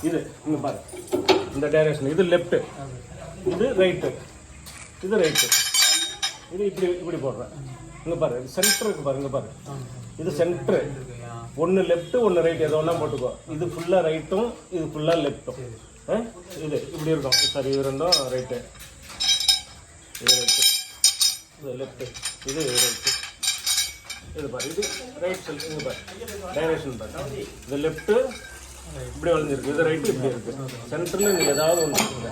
இது இங்கே பாரு, இந்த டைரக்ஷன் இது லெஃப்ட்டு, இது ரைட்டு, இது ரைட்டு, இது இப்படி இப்படி போடுறேன். இங்கே பாரு, இது சென்டருக்கு பாரு, இங்கே பாரு, இது சென்ட்ரு. ஒன்று லெஃப்ட்டு ஒன்று ரைட்டு, எதோ ஒன்றா போட்டுக்கோ. இது ஃபுல்லாக ரைட்டும் இது ஃபுல்லாக லெஃப்ட்டும். இது இப்படி இருக்கும். சரி, இது ரெண்டும் ரைட்டு, இது ரைட்டு, இது லெஃப்ட்டு, இது ரைட்டு, இது பாரு, இது ரைட் சைடு. இங்கே பாரு டைரக்ஷன் பாரு, இது லெஃப்ட்டு இப்படி வளைஞ்சிருக்கு, இது ரைட்டு இப்படி இருக்குது. சென்டரில் நீங்கள் ஏதாவது ஒன்று இருக்குங்க,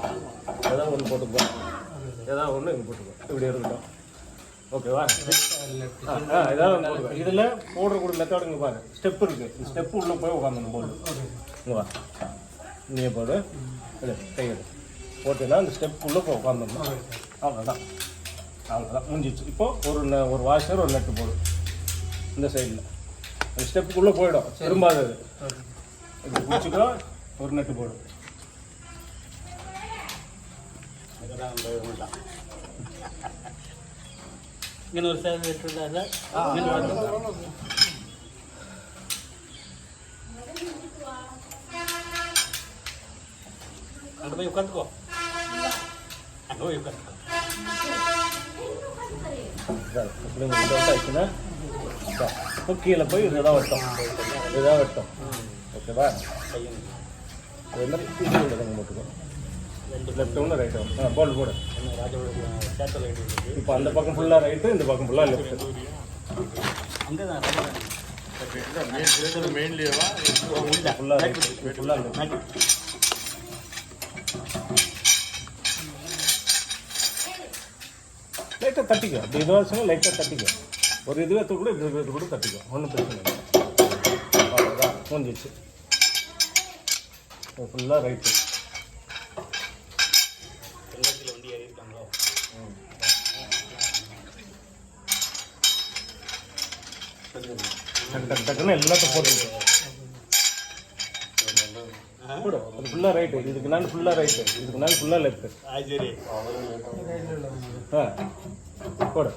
ஏதாவது ஒன்று போட்டுக்கோ, ஏதாவது ஒன்று இங்கே போட்டுக்கோ, இப்படி இருக்கட்டும். ஓகேவா? ஏதாவது ஒன்று போட்டுக்கோ. இதில் போடுறக்கூடிய மெத்தட் இங்கே பாரு, ஸ்டெப் இருக்குது. இந்த ஸ்டெப்பு உள்ளே போய் உட்காந்துணும் போடு. இங்கே வா, நீயே போடு, இல்லை கையெடு போட்டுன்னா அந்த ஸ்டெப் உள்ளே போய் உட்காந்துடணும். அவ்வளோதான், அவ்வளோதான் முடிஞ்சிச்சு. இப்போது ஒரு வாஷர் ஒரு நெட்டு போடு இந்த சைடில். அந்த ஸ்டெப்புக்குள்ளே போயிடும், திரும்பாதது. இது பிடிச்சிக்கோ, ஒரு நெட்டு போடு. இங்கே ஒரு சேவை இருக்குல்ல சார், அங்கே போய் உட்காந்துக்கோ, அங்கே போய் உட்காந்துக்கோ. ஆச்சுன்னா இப்போ கீழே போய் இதுதான் வட்டம், இதுதான் வட்டம். ஓகேவா? அதே மாதிரி இது கொஞ்சம் போட்டுக்கோ, லெஃப்ட் ஒன்று ரைட் ஒன்று. போல்டு போடு. இப்போ அந்த பக்கம் ஃபுல்லாக ரைட்டு, இந்த பக்கம் ஃபுல்லாக லெஃப்ட்டு. அங்கே தான் மெயின்லேயேவா ஃபுல்லாக ரைட்டு, ஃபுல்லாக லெஃப்ட். லைட்டாக தட்டிக்கோ, அப்படி இதுவாக லைட்டாக தட்டிக்கோ. ஒரு இதுவே கூட இது கூட தட்டிக்கோ, ஒன்றும் பிரச்சனை இல்லை. அவ்வளோதான் முடிஞ்சிச்சு. ஃபுல்லாக ரைட்டு. வண்டி ஏறி இருக்காங்களோ? டக்குன்னு எல்லாத்தையும் போட்டு போடு. அது ஃபுல்லாக ரைட்டு, இதுக்கு நான் ஃபுல்லாக ரைட்டு, இதுக்கு நான் ஃபுல்லாக லெஃப்ட்டு. சரி போடு.